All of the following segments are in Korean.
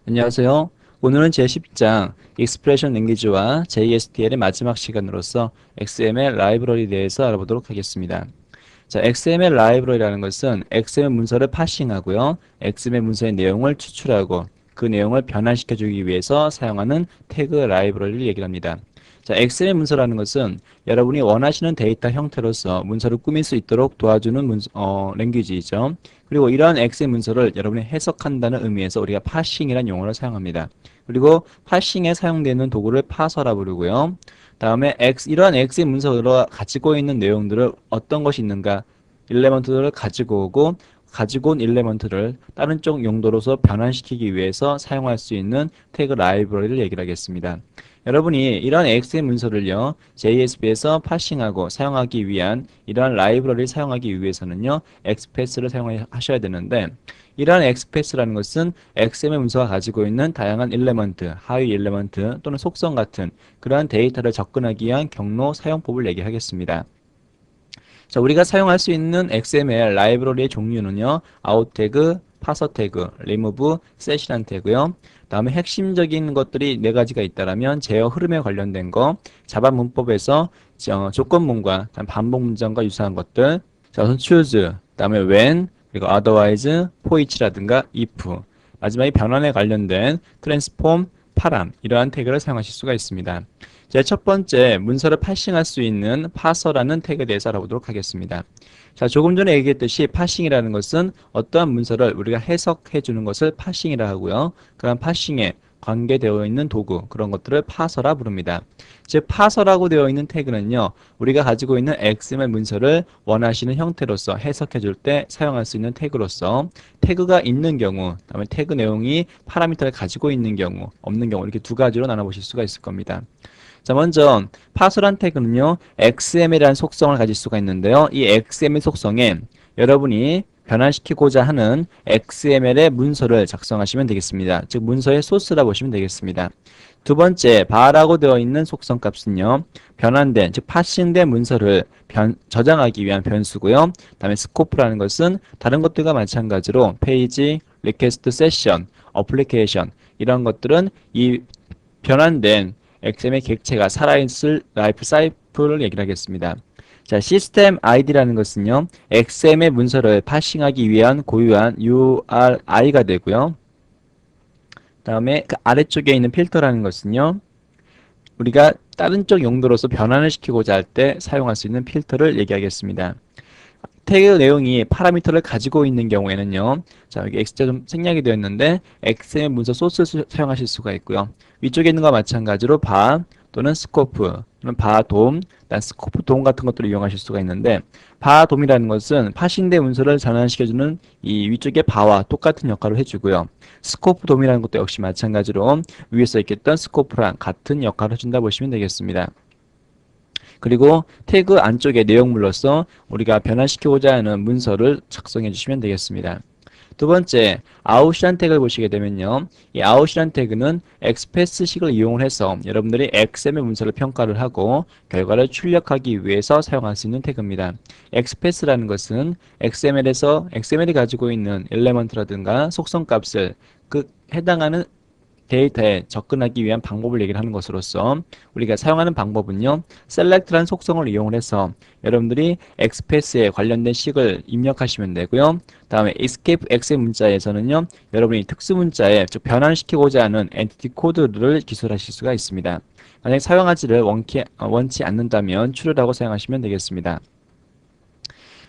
안녕하세요. 오늘은 제10장 Expression Language와 JSTL의 마지막 시간으로서 XML 라이브러리에 대해서 알아보도록 하겠습니다. 자, XML 라이브러리라는 것은 XML 문서를 파싱하고요. XML 문서의 내용을 추출하고 그 내용을 변환시켜주기 위해서 사용하는 태그 라이브러리를 얘기를 합니다. 자, XML 문서라는 것은 여러분이 원하시는 데이터 형태로서 문서를 꾸밀 수 있도록 도와주는 랭귀지이죠. 그리고 이러한 XML 문서를 여러분이 해석한다는 의미에서 우리가 파싱이라는 용어를 사용합니다. 그리고 파싱에 사용되는 도구를 파서라 부르고요. 다음에 이러한 XML 문서가 가지고 있는 내용들을 어떤 것이 있는가, 일레먼트를 가지고 오고 가지고 온 일레먼트를 다른 쪽 용도로서 변환시키기 위해서 사용할 수 있는 태그 라이브러리를 얘기를 하겠습니다. 여러분이 이러한 XML 문서를요, JSP에서 파싱하고 사용하기 위한 이러한 라이브러리를 사용하기 위해서는요, 엑스패스를 사용하셔야 되는데, 이러한 엑스패스라는 것은 XML 문서가 가지고 있는 다양한 일레먼트, 하위 일레먼트 또는 속성 같은 그러한 데이터를 접근하기 위한 경로 사용법을 얘기하겠습니다. 자, 우리가 사용할 수 있는 XML 라이브러리의 종류는요, 아웃 태그, 파서 태그, 리무브, 셋이란 태그요. 다음에 핵심적인 것들이 네 가지가 있다라면 제어 흐름에 관련된 거, 자바 문법에서 조건문과 반복 문장과 유사한 것들, 자, 우선 choose, 다음에 when, 그리고 otherwise, foich라든가 if, 마지막에 변환에 관련된 transform, 파람, 이러한 태그를 사용하실 수가 있습니다. 제 첫 번째 문서를 파싱할 수 있는 파서라는 태그에 대해서 알아보도록 하겠습니다. 자, 조금 전에 얘기했듯이 파싱이라는 것은 어떠한 문서를 우리가 해석해 주는 것을 파싱이라 하고요. 그런 파싱에 관계되어 있는 도구, 그런 것들을 파서라 부릅니다. 즉, 파서라고 되어 있는 태그는요, 우리가 가지고 있는 XML 문서를 원하시는 형태로서 해석해 줄 때 사용할 수 있는 태그로서 태그가 있는 경우, 다음에 태그 내용이 파라미터를 가지고 있는 경우, 없는 경우, 이렇게 두 가지로 나눠보실 수가 있을 겁니다. 자, 먼저 파설한 태그는요, XML이라는 속성을 가질 수가 있는데요. 이 XML 속성에 여러분이 변환시키고자 하는 XML의 문서를 작성하시면 되겠습니다. 즉 문서의 소스라 보시면 되겠습니다. 두 번째, 바라고 되어 있는 속성 값은요, 변환된, 즉 파싱된 문서를 저장하기 위한 변수고요. 다음에 스코프라는 것은 다른 것들과 마찬가지로 페이지, 리퀘스트 세션, 어플리케이션 이런 것들은 이 변환된 XML 객체가 살아있을 라이프 사이클을 얘기를 하겠습니다. 자, 시스템 ID라는 것은요, XML 문서를 파싱하기 위한 고유한 URI가 되고요. 다음에 그 아래쪽에 있는 필터라는 것은요, 우리가 다른 쪽 용도로서 변환을 시키고자 할 때 사용할 수 있는 필터를 얘기하겠습니다. 태그 내용이 파라미터를 가지고 있는 경우에는요. 자, 여기 X자 좀 생략이 되어 있는데 XML 문서 소스를 사용하실 수가 있고요. 위쪽에 있는 것과 마찬가지로 바 또는 스코프 또는 바돔, 스코프 돔 같은 것들을 이용하실 수가 있는데 바돔이라는 것은 파싱된 문서를 전환시켜주는 이 위쪽의 바와 똑같은 역할을 해주고요. 스코프 돔이라는 것도 역시 마찬가지로 위에 써 있겠던 스코프랑 같은 역할을 해준다 보시면 되겠습니다. 그리고 태그 안쪽에 내용물로서 우리가 변환시키고자 하는 문서를 작성해 주시면 되겠습니다. 두 번째, 아웃이란 태그를 보시게 되면요. 이 아웃이란 태그는 엑스패스식을 이용을 해서 여러분들이 XML 문서를 평가를 하고 결과를 출력하기 위해서 사용할 수 있는 태그입니다. 엑스패스라는 것은 XML이 가지고 있는 엘레먼트라든가 속성 값을 그 해당하는 데이터에 접근하기 위한 방법을 얘기를 하는 것으로서 우리가 사용하는 방법은요, select라는 속성을 이용을 해서 여러분들이 XPath에 관련된 식을 입력하시면 되고요. 다음에 escape XM 문자에서는요, 여러분이 특수 문자에 즉 변환시키고자 하는 엔티티 코드를 기술하실 수가 있습니다. 만약 사용하지를 원치 않는다면 true라고 사용하시면 되겠습니다.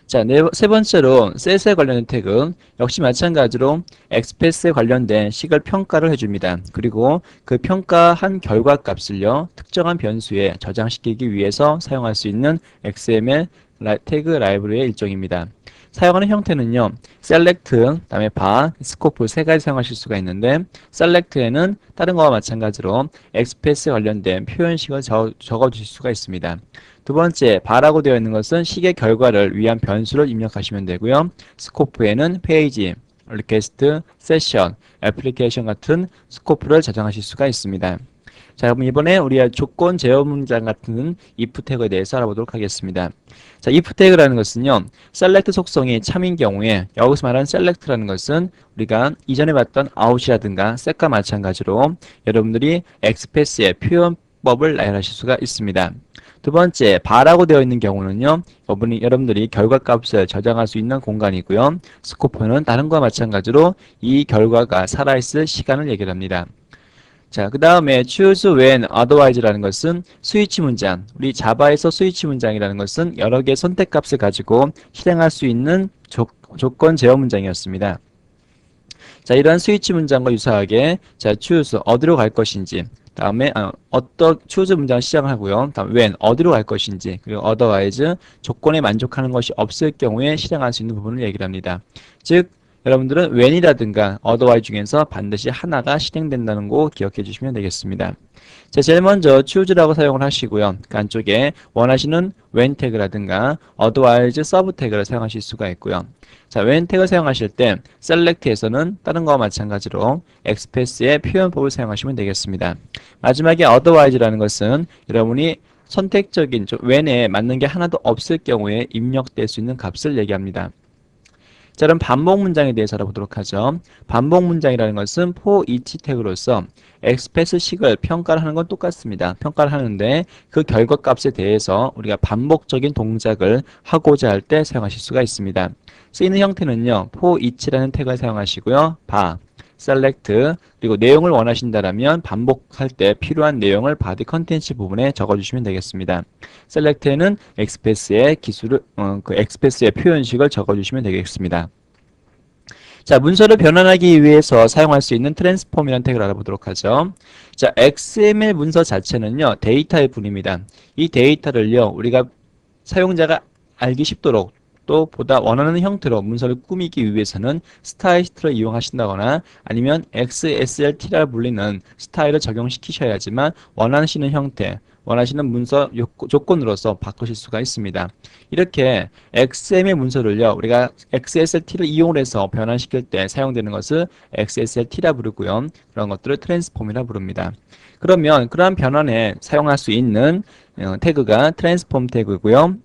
자, 세 번째로 셋에 관련된 태그 역시 마찬가지로 엑스패스에 관련된 식을 평가를 해줍니다. 그리고 그 평가한 결과 값을요 특정한 변수에 저장시키기 위해서 사용할 수 있는 XML 태그 라이브러리의 일종입니다. 사용하는 형태는요, select, 다음에 bar, scope 세 가지 사용하실 수가 있는데, select에는 다른 거와 마찬가지로 엑스패스에 관련된 표현식을 적어주실 수가 있습니다. 두 번째, bar라고 되어 있는 것은 식의 결과를 위한 변수를 입력하시면 되고요. 스코프에는 페이지, 리퀘스트, 세션, 애플리케이션 같은 스코프를 저장하실 수가 있습니다. 자, 그럼 이번에 우리가 조건 제어 문장 같은 if 태그에 대해서 알아보도록 하겠습니다. 자, if 태그라는 것은요, select 속성이 참인 경우에 여기서 말하는 select라는 것은 우리가 이전에 봤던 out이라든가 set과 마찬가지로 여러분들이 엑스패스의 표현법을 나열하실 수가 있습니다. 두 번째, bar라고 되어 있는 경우는요, 여러분들이 결과값을 저장할 수 있는 공간이고요. 스코프는 다른 것과 마찬가지로 이 결과가 살아있을 시간을 얘기합니다. 자, 그 다음에 choose when otherwise라는 것은 스위치 문장. 우리 자바에서 스위치 문장이라는 것은 여러 개의 선택값을 가지고 실행할 수 있는 조건 제어 문장이었습니다. 자, 이러한 스위치 문장과 유사하게 자, choose 어디로 갈 것인지, 다음에 choose 문장 시작을 하고요. 다음 when 어디로 갈 것인지, 그리고 otherwise 조건에 만족하는 것이 없을 경우에 실행할 수 있는 부분을 얘기를 합니다. 즉 여러분들은 when이라든가 otherwise 중에서 반드시 하나가 실행된다는 거 기억해 주시면 되겠습니다. 자, 제일 먼저 choose라고 사용을 하시고요. 그 안쪽에 원하시는 when 태그라든가 otherwise sub 태그를 사용하실 수가 있고요. 자, when 태그를 사용하실 때 select에서는 다른 거와 마찬가지로 엑스패스의 표현법을 사용하시면 되겠습니다. 마지막에 otherwise라는 것은 여러분이 선택적인 when에 맞는 게 하나도 없을 경우에 입력될 수 있는 값을 얘기합니다. 자, 그럼 반복 문장에 대해서 알아보도록 하죠. 반복 문장이라는 것은 for each 태그로서 엑스패스식을 평가를 하는 건 똑같습니다. 평가를 하는데 그 결과값에 대해서 우리가 반복적인 동작을 하고자 할 때 사용하실 수가 있습니다. 쓰이는 형태는요, for each라는 태그를 사용하시고요. bar, select, 그리고 내용을 원하신다라면 반복할 때 필요한 내용을 body 컨텐츠 부분에 적어주시면 되겠습니다. select에는 엑스패스의 기술을, 그 엑스패스의 표현식을 적어주시면 되겠습니다. 자, 문서를 변환하기 위해서 사용할 수 있는 트랜스폼이라는 태그를 알아보도록 하죠. 자, XML 문서 자체는요, 데이터의 분입니다. 이 데이터를요, 우리가 사용자가 알기 쉽도록 또 보다 원하는 형태로 문서를 꾸미기 위해서는 스타일시트를 이용하신다거나 아니면 XSLT라고 불리는 스타일을 적용시키셔야지만 원하시는 형태, 원하시는 문서 조건으로서 바꾸실 수가 있습니다. 이렇게 XML 문서를요, 우리가 XSLT를 이용해서 변환시킬 때 사용되는 것을 XSLT라 부르고요. 그런 것들을 트랜스폼이라 부릅니다. 그러면 그러한 변환에 사용할 수 있는 태그가 트랜스폼 태그고요.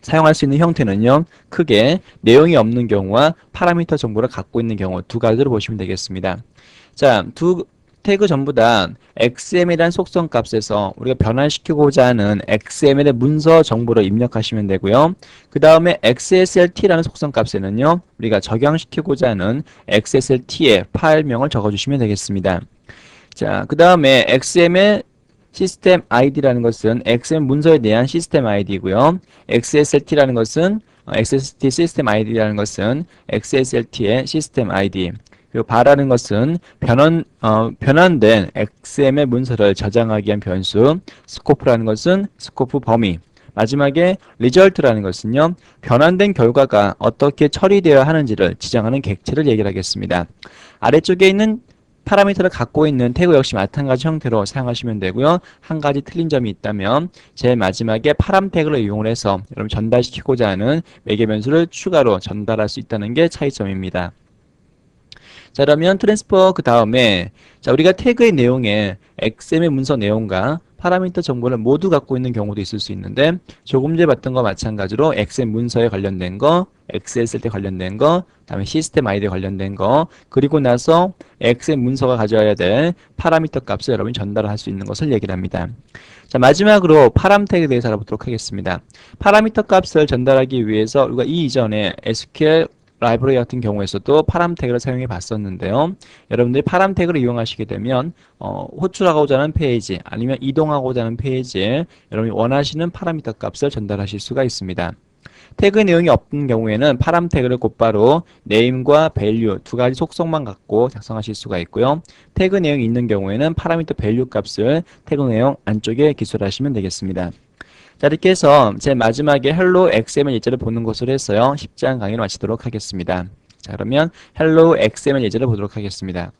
사용할 수 있는 형태는요, 크게 내용이 없는 경우와 파라미터 정보를 갖고 있는 경우 두 가지로 보시면 되겠습니다. 자, 두 태그 전부 다 XML이라는 속성 값에서 우리가 변환시키고자 하는 XML의 문서 정보를 입력하시면 되고요. 그 다음에 XSLT라는 속성 값에는요, 우리가 적용시키고자 하는 XSLT의 파일명을 적어주시면 되겠습니다. 자, 그 다음에 XML 시스템 ID라는 것은 XML 문서에 대한 시스템 ID이고요. XSLT라는 것은 XSLT 시스템 ID라는 것은 XSLT의 시스템 ID. 그리고 bar라는 것은 변환된 XML 문서를 저장하기 위한 변수. scope라는 것은 scope 범위. 마지막에 result라는 것은요, 변환된 결과가 어떻게 처리되어야 하는지를 지정하는 객체를 얘기를 하겠습니다. 아래쪽에 있는 파라미터를 갖고 있는 태그 역시 마찬가지 형태로 사용하시면 되고요. 한 가지 틀린 점이 있다면 제일 마지막에 파람 태그를 이용을 해서 여러분 전달시키고자 하는 매개 변수를 추가로 전달할 수 있다는 게 차이점입니다. 자, 그러면 트랜스퍼 그 다음에 자, 우리가 태그의 내용에 XML 문서 내용과 파라미터 정보를 모두 갖고 있는 경우도 있을 수 있는데 조금 전에 봤던 거 마찬가지로 XML 문서에 관련된 거, XSLT 관련된 거, 다음에 시스템 아이디에 관련된 거, 그리고 나서 XML 문서가 가져야 될 파라미터 값을 여러분이 전달할 수 있는 것을 얘기를 합니다. 자, 마지막으로 파람 태그에 대해서 알아보도록 하겠습니다. 파라미터 값을 전달하기 위해서 우리가 이 이전에 SQL 라이브러리 같은 경우에서도 파람 태그를 사용해 봤었는데요. 여러분들이 파람 태그를 이용하시게 되면 호출하고자 하는 페이지 아니면 이동하고자 하는 페이지에 여러분이 원하시는 파라미터 값을 전달하실 수가 있습니다. 태그 내용이 없는 경우에는 파람 태그를 곧바로 name과 value 두 가지 속성만 갖고 작성하실 수가 있고요. 태그 내용이 있는 경우에는 파라미터 value 값을 태그 내용 안쪽에 기술하시면 되겠습니다. 자, 이렇게 해서 제 마지막에 hello XML 예제를 보는 것으로 해서요. 10장 강의를 마치도록 하겠습니다. 자, 그러면 hello XML 예제를 보도록 하겠습니다.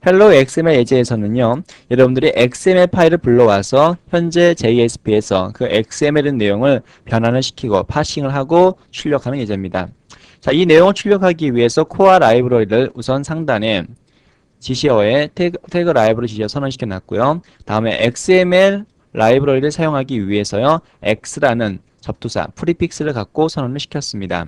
hello XML 예제에서는요. 여러분들이 XML 파일을 불러와서 현재 JSP에서 그 XML 내용을 변환을 시키고 파싱을 하고 출력하는 예제입니다. 자, 이 내용을 출력하기 위해서 코어 라이브러리를 우선 상단에 지시어에 태그 라이브러리 지시어 선언시켜 놨고요. 다음에 XML 라이브러리를 사용하기 위해서요. X라는 접두사, 프리픽스를 갖고 선언을 시켰습니다.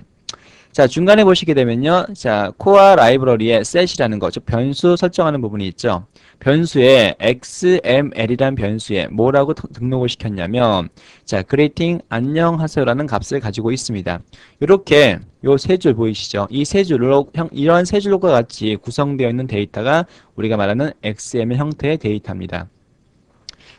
자, 중간에 보시게 되면요. 자, 코어 라이브러리에 set이라는 거, 즉 변수 설정하는 부분이 있죠. 변수에 xml이라는 변수에 뭐라고 등록을 시켰냐면, 자, greeting 안녕하세요라는 값을 가지고 있습니다. 이렇게 요 세 줄 보이시죠? 이 세 줄로 이런 세 줄과 같이 구성되어 있는 데이터가 우리가 말하는 XML 형태의 데이터입니다.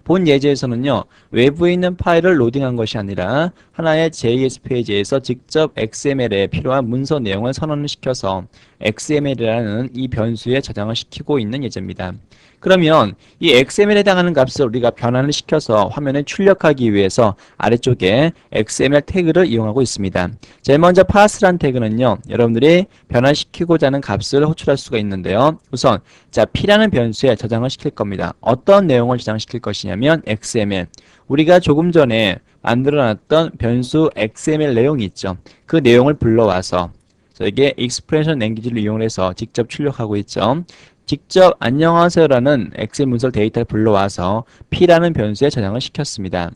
본 예제에서는요, 외부에 있는 파일을 로딩한 것이 아니라 하나의 JS 페이지에서 직접 XML에 필요한 문서 내용을 선언을 시켜서 XML이라는 이 변수에 저장을 시키고 있는 예제입니다. 그러면 이 XML에 해당하는 값을 우리가 변환을 시켜서 화면에 출력하기 위해서 아래쪽에 XML 태그를 이용하고 있습니다. 제일 먼저 parse란 태그는요, 여러분들이 변환시키고자 하는 값을 호출할 수가 있는데요. 우선 자, p라는 변수에 저장을 시킬 겁니다. 어떤 내용을 저장시킬 것이냐면 XML. 우리가 조금 전에 만들어놨던 변수 XML 내용이 있죠. 그 내용을 불러와서 저에게 expression language를 이용해서 직접 출력하고 있죠. 직접 안녕하세요라는 엑셀 문서 데이터를 불러와서 p라는 변수에 저장을 시켰습니다.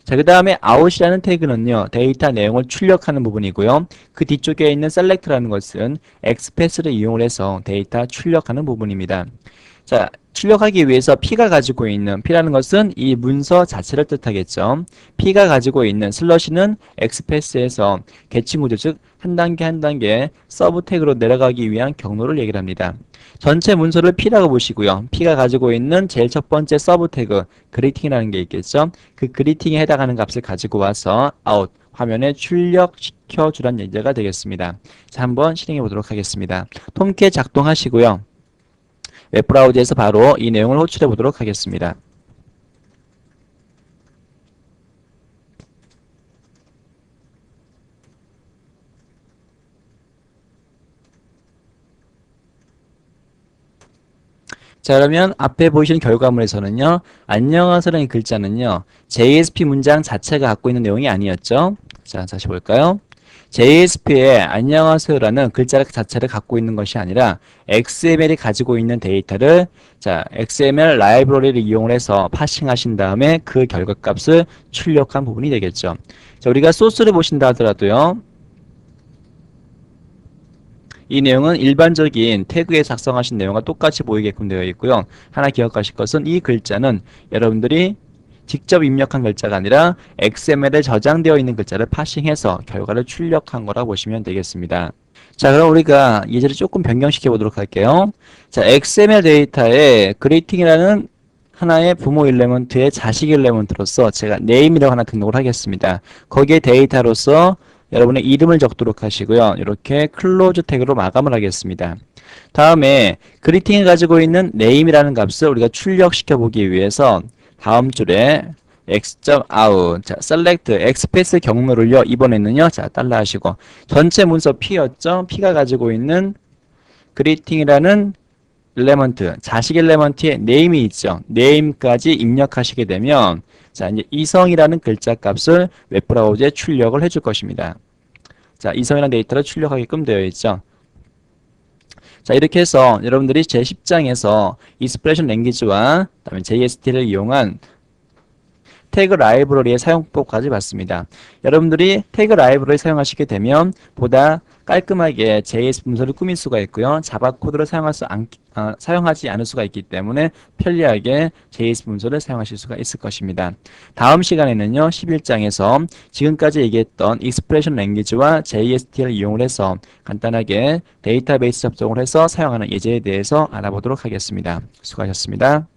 자, 그 다음에 out이라는 태그는요, 데이터 내용을 출력하는 부분이고요. 그 뒤쪽에 있는 select라는 것은 xpass를 이용해서 데이터 출력하는 부분입니다. 자, 출력하기 위해서 P가 가지고 있는 P라는 것은 이 문서 자체를 뜻하겠죠. P가 가지고 있는 슬러시는 XPath에서 계층 구조, 즉 한 단계 한 단계 서브 태그로 내려가기 위한 경로를 얘기를 합니다. 전체 문서를 P라고 보시고요. P가 가지고 있는 제일 첫 번째 서브 태그 그리팅이라는 게 있겠죠. 그 그리팅에 해당하는 값을 가지고 와서 out 화면에 출력시켜 주란 예제가 되겠습니다. 자, 한번 실행해 보도록 하겠습니다. 톰캣 작동하시고요. 웹브라우저에서 바로 이 내용을 호출해 보도록 하겠습니다. 자, 그러면 앞에 보이시는 결과물에서는요, 안녕하세요라는 글자는요, JSP 문장 자체가 갖고 있는 내용이 아니었죠. 자, 다시 볼까요? JSP에 안녕하세요라는 글자 자체를 갖고 있는 것이 아니라 XML이 가지고 있는 데이터를 자, XML 라이브러리를 이용해서 파싱하신 다음에 그 결과값을 출력한 부분이 되겠죠. 자, 우리가 소스를 보신다 하더라도요. 이 내용은 일반적인 태그에 작성하신 내용과 똑같이 보이게끔 되어 있고요. 하나 기억하실 것은 이 글자는 여러분들이 직접 입력한 글자가 아니라 XML에 저장되어 있는 글자를 파싱해서 결과를 출력한 거라 보시면 되겠습니다. 자, 그럼 우리가 예제를 조금 변경시켜 보도록 할게요. 자, XML 데이터에 greeting이라는 하나의 부모 일레먼트의 자식 일레먼트로서 제가 name이라고 하나 등록을 하겠습니다. 거기에 데이터로서 여러분의 이름을 적도록 하시고요. 이렇게 클로즈 태그로 마감을 하겠습니다. 다음에 그리팅이 가지고 있는 name이라는 값을 우리가 출력시켜 보기 위해서 다음 줄에 x.out 자, select xpath 경로를요. 이번에는요. 자, 달러 하시고 전체 문서 p였죠. p가 가지고 있는 greeting이라는 엘레먼트, 자식 엘레먼트의 name이 있죠. name까지 입력하시게 되면 자, 이제 이성이라는 글자 값을 웹브라우저에 출력을 해줄 것입니다. 자, 이성이라는 데이터를 출력하게끔 되어 있죠. 자, 이렇게 해서 여러분들이 제10장에서 expression language와 그다음에 JST를 이용한 태그 라이브러리의 사용법까지 봤습니다. 여러분들이 태그 라이브러리 사용하시게 되면 보다 깔끔하게 JS 문서를 꾸밀 수가 있고요. 자바 코드를 사용하지 않을 수가 있기 때문에 편리하게 JS 문서를 사용하실 수가 있을 것입니다. 다음 시간에는요. 11장에서 지금까지 얘기했던 expression language와 JST를 이용을 해서 간단하게 데이터베이스 접속을 해서 사용하는 예제에 대해서 알아보도록 하겠습니다. 수고하셨습니다.